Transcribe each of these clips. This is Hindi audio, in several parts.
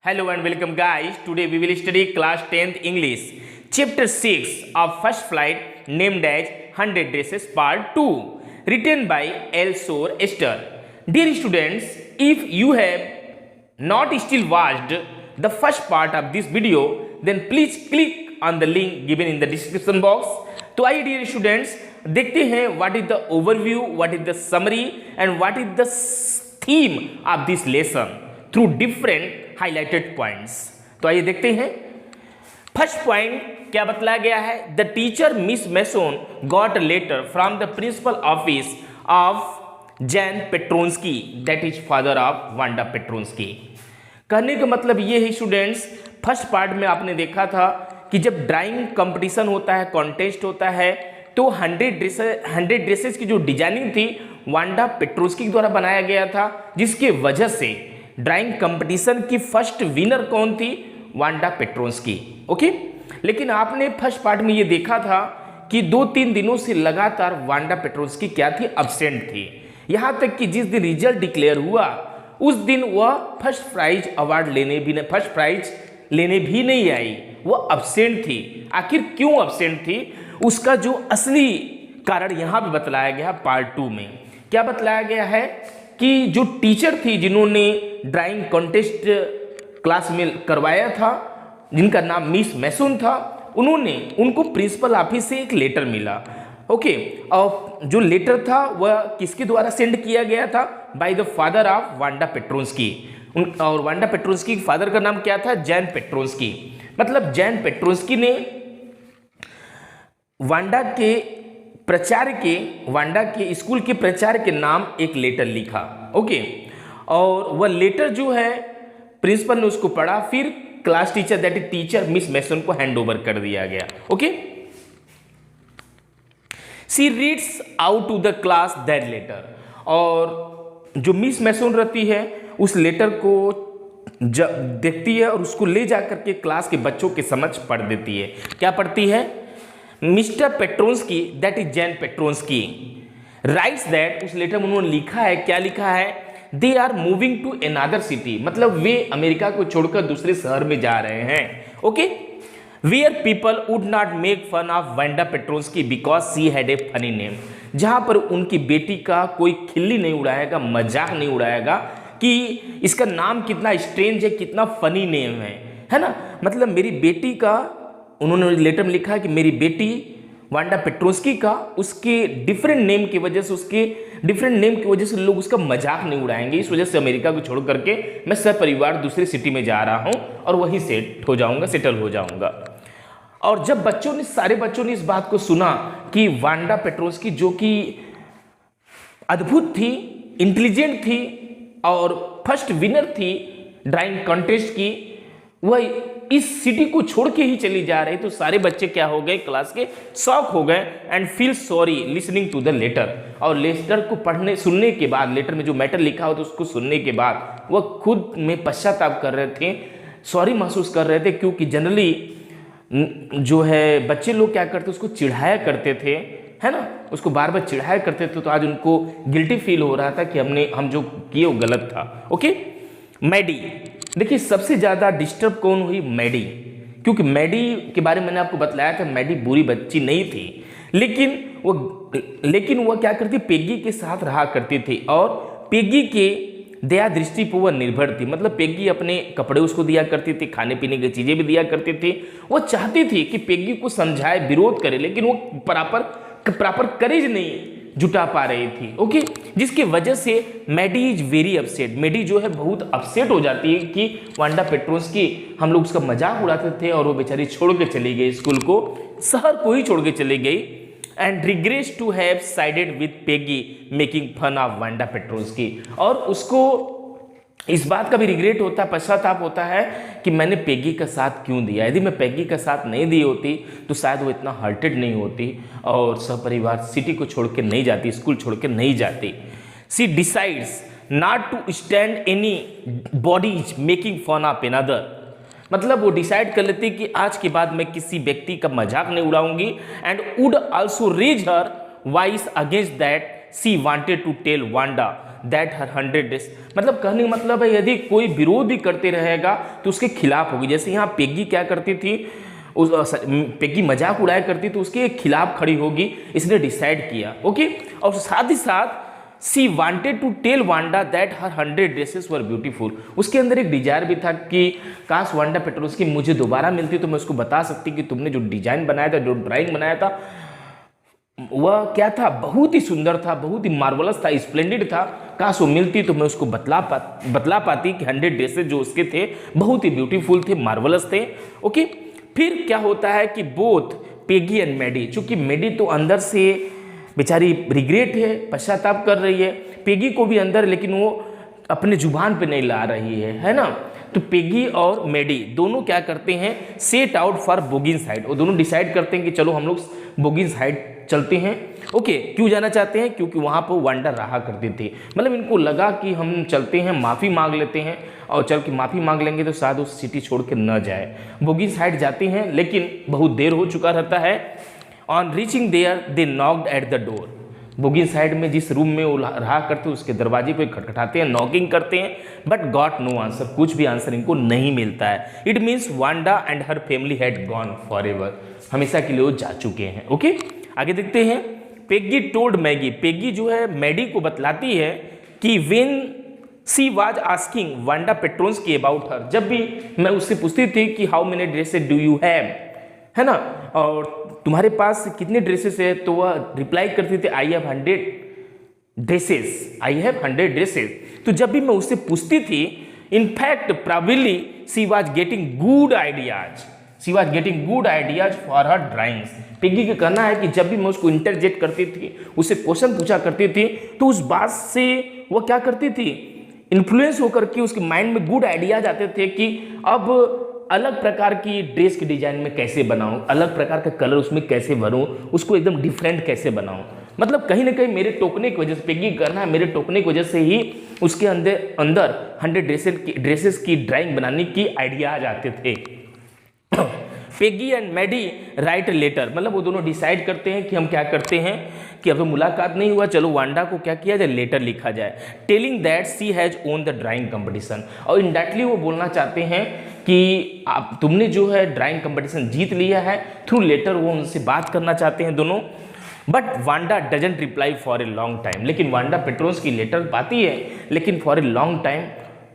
Hello and welcome guys. Today we will study class 10th English chapter 6 of first flight named as 100 dresses part 2 written by Elsor Esther. Dear students, if you have not still watched the first part of this video, then please click on the link given in the description box. तो आइए डियर स्टूडेंट्स देखते हैं what is the overview, what is the summary and what is the theme of this lesson through different highlighted points. तो आइए देखते हैं। फर्स्ट पॉइंट क्या बतलाया गया है? The teacher miss Mason got a letter from the principal office of Jan Petronski, that is father of Wanda Petronski. कहने का मतलब ये है स्टूडेंट्स, फर्स्ट पार्ट में आपने देखा था कि जब ड्राइंग कंपटीशन होता है, कॉन्टेस्ट होता है, तो 100 ड्रेसेस की जो डिजाइनिंग थी वांडा पेट्रोन्स्की द्वारा बनाया गया था, जिसके वजह से ड्राइंग कंपटीशन की फर्स्ट विनर कौन थी? Wanda Petronski. ओके, लेकिन आपने फर्स्ट पार्ट में ये देखा था कि 2-3 दिनों से लगातार वांडा पेट्रोन्स्की क्या थी? अब्सेंट थी। यहां तक कि जिस दिन रिजल्ट डिक्लेयर हुआ उस दिन वह फर्स्ट प्राइज लेने भी नहीं आई, वह अब्सेंट थी। आखिर क्यों अब्सेंट थी? उसका जो असली कारण यहां पे बतलाया गया पार्ट 2 में। क्या बतलाया गया है कि जो टीचर थी जिन्होंने ड्राइंग कॉन्टेस्ट क्लास में करवाया था, जिनका नाम मिस मैसोन था, उनको प्रिंसिपल ऑफिस से एक लेटर मिला। ओके, और जो लेटर था वह किसके द्वारा सेंड किया गया था? By the father of Wanda Petronski. और वांडा पेट्रोन्स्की के फादर का नाम क्या था? Jan Petronski. मतलब जैन पेट्रोन्स्की ने वांडा के स्कूल के प्रचार के नाम एक लेटर लिखा। ओके, और वह लेटर जो है प्रिंसिपल ने उसको पढ़ा, फिर class teacher that is teacher miss Mason को हैंड ओवर कर दिया गया। Okay, she reads out to the class that letter, और जो मिस मैसन रहती है उस लेटर को जब देखती है और उसको ले जाकर के क्लास के बच्चों के समक्ष पढ़ देती है। क्या पढ़ती है? Mister Petronski that is Jan Petronski writes that, उस लेटर में उन्होंने लिखा है, क्या लिखा है? They are moving to another city, मतलब वे अमेरिका को छोड़कर दूसरे शहर में जा रहे हैं। Okay, where people would not make fun of Wanda Petronski because she had a funny name, जहां पर उनकी बेटी का कोई खिल्ली नहीं उड़ाएगा, मजाक नहीं उड़ाएगा कि इसका नाम कितना स्ट्रेंज है, कितना फनी नेम है ना। मतलब मेरी बेटी का, उन्होंने लेटर में लिखा है कि मेरी बेटी वांडा पेट्रोन्स्की का उसके डिफरेंट नेम की वजह से लोग उसका मजाक नहीं उड़ाएंगे। इस वजह से अमेरिका को छोड़ करके मैं सपरिवार दूसरी सिटी में जा रहा हूं और वहीं सेटल हो जाऊंगा। और जब सारे बच्चों ने इस बात को सुना कि वांडा पेट्रोन्स्की जो कि अद्भुत थी, इंटेलिजेंट थी और फर्स्ट विनर थी ड्राइंग कॉन्टेस्ट की, वह इस सिटी को छोड़ के ही चली जा रही, तो सारे बच्चे क्या हो गए? क्लास के शॉक हो गए and feel sorry listening to the letter. और लेटर को सुनने के बाद, लेटर में जो मैटर लिखा हो तो उसको सुनने के बाद वह खुद में पश्चाताप कर रहे थे, सॉरी महसूस कर रहे थे, क्योंकि जनरली जो है बच्चे लोग क्या करते, उसको चिढ़ाया करते थे, है ना, उसको बार बार चिढ़ाया करते थे। तो आज उनको गिल्टी फील हो रहा था कि हम जो किए वो गलत था। ओके, मैडी, देखिए सबसे ज्यादा डिस्टर्ब कौन हुई? मैडी, क्योंकि मैडी के बारे में मैंने आपको बतलाया था, मैडी बुरी बच्ची नहीं थी, लेकिन वह क्या करती? पेगी के साथ रहा करती थी और पेगी के दया दृष्टि पर वह निर्भर थी। मतलब पेगी अपने कपड़े उसको दिया करती थी, खाने पीने की चीजें भी दिया करती थी। वह चाहती थी कि पेगी को समझाए, विरोध करे, लेकिन वो प्रॉपर करेज नहीं जुटा पा रही थी। ओके, जिसकी वजह से Maddy is very upset, Maddy जो है बहुत अपसेट हो जाती है कि वांडा पेट्रोन्स्की, हम लोग उसका मजाक उड़ाते थे और वो बेचारी छोड़ के चली गई, स्कूल को, शहर को ही छोड़ के चली गई। And regrets to have sided with Peggy making fun of Wanda Petronski, और उसको इस बात का भी रिग्रेट होता है, पश्चाताप होता है कि मैंने पेगी का साथ क्यों दिया। यदि मैं पेगी का साथ नहीं दी होती तो शायद वो इतना हर्टेड नहीं होती और सपरिवार सिटी को छोड़ के नहीं जाती, स्कूल छोड़ के नहीं जाती। She decides not to stand anybody's making fun of another, मतलब वो डिसाइड कर लेती कि आज के बाद मैं किसी व्यक्ति का मजाक नहीं उड़ाऊंगी। And would also raise her voice against that she wanted to tell Wanda that her 100 days, मतलब कहने का मतलब है यदि कोई विरोध भी करते रहेगा तो उसके खिलाफ होगी। जैसे यहाँ पेगी क्या करती थी, पेगी मजाक उड़ाया करती तो उसके खिलाफ खड़ी होगी, इसने डिसाइड किया। ओके, और साथ ही साथ she wanted to tell Wanda that her 100 dresses were beautiful, उसके अंदर एक डिजायर भी था कि काश वांडा पेट्रोल्स्की मुझे दोबारा मिलती तो मैं उसको बता सकती कि तुमने जो डिजाइन बनाया था, जो ड्राइंग बनाया था, वह क्या था, बहुत ही सुंदर था, बहुत ही मार्वलस था, स्प्लेंडेड था। काश वो मिलती तो मैं उसको बतला पाती कि 100 ड्रेसेस जो उसके थे बहुत ही ब्यूटीफुल थे, मार्वलस थे। ओके, फिर क्या होता है कि बोथ पेगी एंड मैडी, चूंकि मैडी तो अंदर से बेचारी रिग्रेट है, पश्चाताप कर रही है, पेगी को भी अंदर, लेकिन वो अपने जुबान पे नहीं ला रही है ना। तो पेगी और मैडी दोनों क्या करते हैं, सेट आउट फॉर बोगिन साइड, वो दोनों डिसाइड करते हैं कि चलो हम लोग बोगिन साइड चलते हैं। ओके, क्यों जाना चाहते हैं, क्योंकि वहाँ पर वांडा रहा करती थी, मतलब इनको लगा कि हम चलते हैं, माफ़ी मांग लेते हैं, और चल के माफ़ी मांग लेंगे तो शायद उस सिटी छोड़ के न जाए। बोगिन साइड जाते हैं, लेकिन बहुत देर हो चुका रहता है। On reaching there they knocked at the door, Boggins side में जिस रूम में वो रहा करते उसके दरवाजे पे खटखटाते हैं, नॉकिंग करते हैं, बट गॉट नो आंसर, कुछ भी आंसर इनको नहीं मिलता है। It means Wanda and her family had gone forever, हमेशा के लिए वो जा चुके हैं। ओके, आगे देखते हैं। पेगी टोल्ड मैगी, पेगी जो है मैडी को बतलाती है कि when she was asking Wanda Petrolski about her, जब भी मैं उससे पूछती थी कि how many dresses do you have, है ना, और तुम्हारे पास कितने ड्रेसेस है, तो वह रिप्लाई करती थी आई have 100 dresses, I have 100 dresses. तो जब भी मैं उससे पूछती थी, in fact probably she was getting good ideas, she was getting good ideas for her drawings. Piggy का कहना है कि जब भी मैं उसको इंटरजेक्ट करती थी, उससे क्वेश्चन पूछा करती थी, तो उस बात से वह क्या करती थी, इन्फ्लुएंस होकर के उसके माइंड में गुड आइडियाज आते थे कि अब अलग प्रकार की ड्रेस की डिजाइन में कैसे बनाऊं, अलग प्रकार का कलर उसमें कैसे भरूं, उसको एकदम डिफरेंट कैसे बनाऊं। मतलब कहीं ना कहीं मेरे टोकने की वजह से, पेगी करना है मेरे टोकने की वजह से ही उसके अंदर 100 ड्रेसेस की ड्राइंग बनाने की आइडियाज आते थे। Peggy and Maddy write letter, मतलब वो दोनों डिसाइड करते हैं कि हम क्या करते हैं कि अब तो मुलाकात नहीं हुआ, चलो वांडा को क्या किया जाए, लेटर लिखा जाए, telling that she has won the drawing competition. और इनडायरेक्टली वो बोलना चाहते हैं कि आप तुमने जो है ड्राइंग कंपटीशन जीत लिया है, थ्रू लेटर वो उनसे बात करना चाहते हैं दोनों। But Wanda doesn't reply for a long time, लेकिन वांडा पेट्रोल्स्की लेटर पाती है, लेकिन फॉर ए लॉन्ग टाइम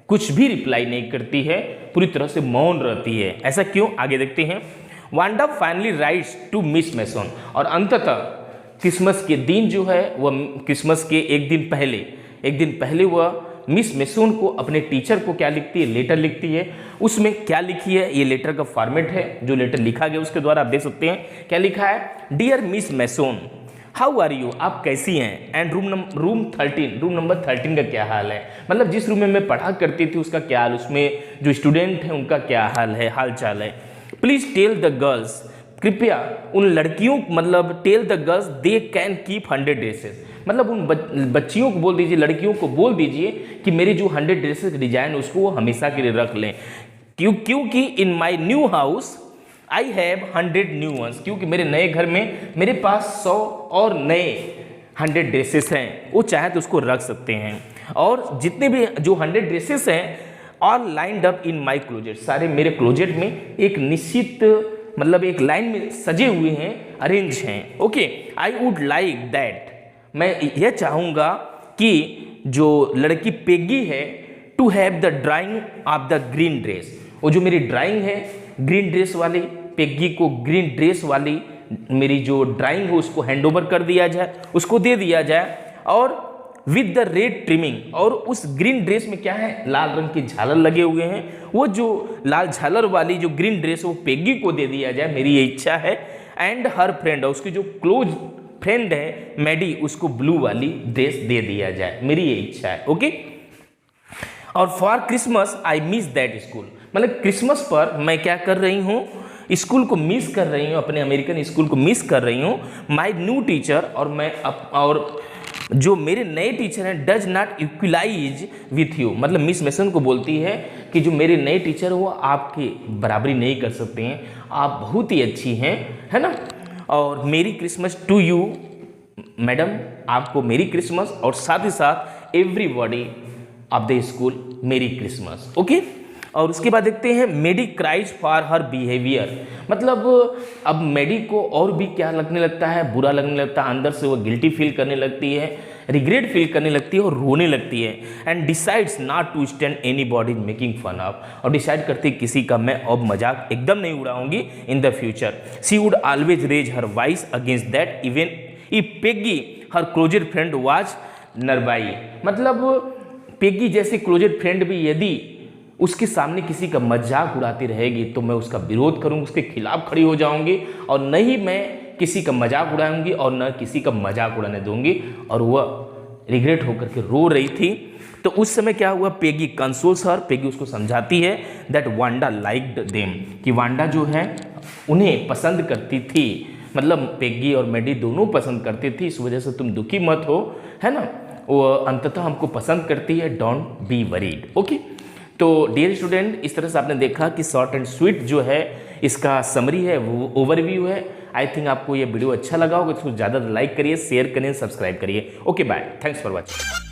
कुछ भी रिप्लाई नहीं करती है, पूरी तरह से मौन रहती है। ऐसा क्यों, आगे देखते हैं। Wanda finally writes to miss Mason, और अंततः क्रिसमस के दिन जो है वह, क्रिसमस के एक दिन पहले वह मिस मैसन को, अपने टीचर को क्या लिखती है, लेटर लिखती है। उसमें क्या लिखी है, ये लेटर का फॉर्मेट है, जो लेटर लिखा गया उसके द्वारा आप देख सकते हैं। क्या लिखा है, dear miss Mason how are you, आप कैसी हैं, एंड रूम नंबर 13 का क्या हाल है, मतलब जिस रूम में मैं पढ़ा करती थी उसका क्या हाल, उसमें जो स्टूडेंट हैं उनका क्या हाल चाल है। प्लीज टेल द गर्ल्स, कृपया उन लड़कियों, मतलब tell the girls they can keep 100 dresses, मतलब उन बच्चियों को बोल दीजिए, लड़कियों को बोल दीजिए कि मेरी जो 100 ड्रेसेस डिजाइन उसको वो हमेशा के लिए रख लें। क्योंकि in my new house I have 100 new ones, क्योंकि मेरे नए घर में मेरे पास 100 और नए 100 ड्रेसेस हैं, वो चाहे तो उसको रख सकते हैं। और जितने भी जो 100 ड्रेसेस हैं all lined up in my closet, सारे मेरे क्लोजेट में एक निश्चित, मतलब एक लाइन में सजे हुए हैं, अरेंज हैं। Okay, I would like that, मैं यह चाहूँगा कि जो लड़की पेगी है to have the drawing of the green dress, वो जो मेरी ड्राइंग है ग्रीन ड्रेस वाली, पेगी को ग्रीन ड्रेस वाली मेरी जो ड्राइंग है उसको हैंड ओवर कर दिया जाए, उसको दे दिया जाए, और विद द रेड ट्रिमिंग, और उस ग्रीन ड्रेस में क्या है, लाल रंग की झालर लगे हुए हैं, वो जो लाल झालर वाली जो ग्रीन ड्रेस वो पेगी को दे दिया जाए, मेरी ये इच्छा है। एंड हर फ्रेंड, उसकी जो क्लोज फ्रेंड है मैडी, उसको ब्लू वाली ड्रेस दे दिया जाए, मेरी ये इच्छा है। ओके, और for Christmas I miss that school, मतलब क्रिसमस पर मैं क्या कर रही हूँ, स्कूल को मिस कर रही हूँ, अपने अमेरिकन स्कूल को मिस कर रही हूँ। माई न्यू टीचर, और जो मेरे नए टीचर हैं does not equalise with you, मतलब मिस मैसन को बोलती है कि जो मेरे नए टीचर वो आपकी बराबरी नहीं कर सकते हैं, आप बहुत ही अच्छी हैं, है ना। और मेरी क्रिसमस टू यू, मैडम आपको मेरी क्रिसमस और साथ ही साथ एवरीबॉडी ऑफ द स्कूल मेरी क्रिसमस। ओके, और उसके बाद देखते हैं मेडी क्राइज फॉर हर बिहेवियर। मतलब अब मेडी को और भी क्या लगने लगता है, बुरा लगने लगता है, अंदर से वो गिल्टी फील करने लगती है, रिग्रेट फील करने लगती है और रोने लगती है। And decides not to stand anybody making fun of, और डिसाइड करती है किसी का मैं अब मजाक एकदम नहीं उड़ाऊंगी in the future. She would always raise her voice against that even if Peggy her closer friend was नरबाई। मतलब पेगी जैसे क्लोजर फ्रेंड भी यदि उसके सामने किसी का मजाक उड़ाती रहेगी तो मैं उसका विरोध करूंगी, उसके खिलाफ खड़ी हो जाऊंगी और न ही मैं किसी का मजाक उड़ाऊंगी और न किसी का मजाक उड़ाने दूंगी। और वह रिग्रेट होकर के रो रही थी। तो उस समय क्या हुआ, पेगी कंसोल्स हर, पेगी उसको समझाती है दैट वांडा लाइक्ड देम, कि वांडा जो है उन्हें पसंद करती थी, मतलब पेगी और मेडी दोनों पसंद करती थी, इस वजह से तुम दुखी मत हो, है ना, वो अंततः हमको पसंद करती है, डोंट बी वरीड। ओके, तो डियर स्टूडेंट, इस तरह से आपने देखा कि शॉर्ट एंड स्वीट जो है इसका समरी है, वो ओवरव्यू है। आई थिंक आपको ये वीडियो अच्छा लगा होगा, इसको ज़्यादा लाइक करिए, शेयर करिए, सब्सक्राइब करिए। Okay bye, thanks for watching.